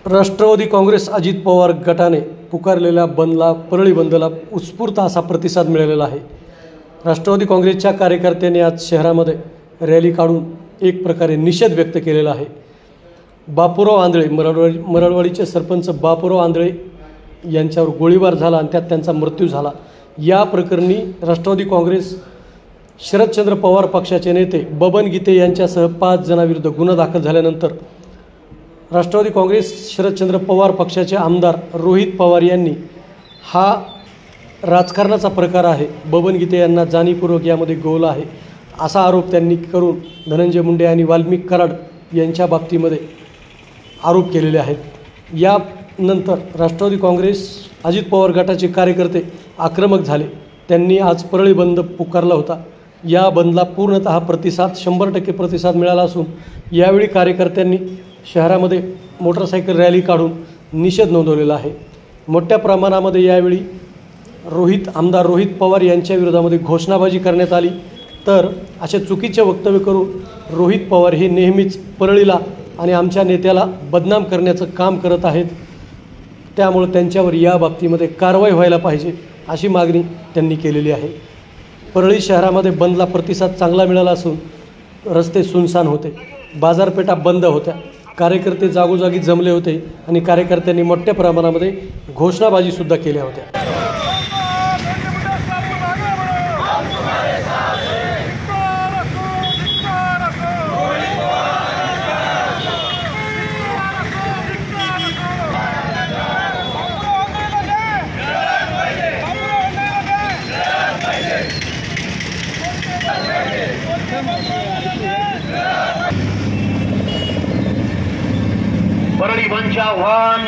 राष्ट्रवादी काँग्रेस अजित पवार गटाने पुकारलेल्या परळी बंदला उत्स्फूर्त असा प्रतिसाद मिळालेला आहे। राष्ट्रवादी काँग्रेसच्या कार्यकर्त्यांनी आज शहरामध्ये रॅली काढून एक प्रकारे निषेध व्यक्त केलेला आहे। बापूराव आंधळे मरळवाडीचे सरपंच बापूराव आंधळे यांच्यावर गोळीबार झाला आणि त्यात त्यांचा मृत्यू झाला। या प्रकरणी राष्ट्रवादी काँग्रेस शरदचंद्र पवार पक्षाचे नेते बबन गीते यांच्यासह 5 जणांविरुद्ध गुन्हा दाखल झाल्यानंतर राष्ट्रवादी काँग्रेस शरदचंद्र पवार पक्षाचे आमदार रोहित पवार यांनी हा राजकारणाचा प्रकार आहे, बबन गीते यांना जाणीवपूर्वक यामध्ये गोवला आहे असा आरोप त्यांनी करून धनंजय मुंडे आणि वाल्मिक कराड यांच्या बाबतीमध्ये आरोप केलेले आहेत। यानंतर राष्ट्रवादी काँग्रेस अजित पवार गटाचे कार्यकर्ते आक्रमक झाले। त्यांनी आज परळी बंद पुकारला होता। या बंदला पूर्णतः 100% प्रतिसाद मिळाला असून यावेळी कार्यकर्त्यांनी शहरामध्ये मोटरसायकल रॅली काढून निषेध नोंदवलेला आहे। मोठ्या प्रमाणामध्ये यावेळी आमदार रोहित पवार यांच्या विरोधामध्ये घोषणाबाजी करण्यात आली। तर असे चुकीचे वक्तव्य करून रोहित पवार हे नेहमीच परळीला आणि आमच्या नेत्याला बदनाम करण्याचं काम करत आहेत, त्यामुळे त्यांच्यावर या बाबतीमध्ये कारवाई व्हायला पाहिजे अशी मागणी त्यांनी केलेली आहे। परळी शहरामध्ये बंदला प्रतिसाद चांगला मिळाला असून रस्ते सुनसान होते, बाजारपेठा बंद होत्या, कार्यकर्ते जागोजागी जमले होते आणि कार्यकर्त्यांनी मोठ्या प्रमाणामध्ये घोषणाबाजीसुद्धा केल्या होत्या। परळी बंदचे आव्हान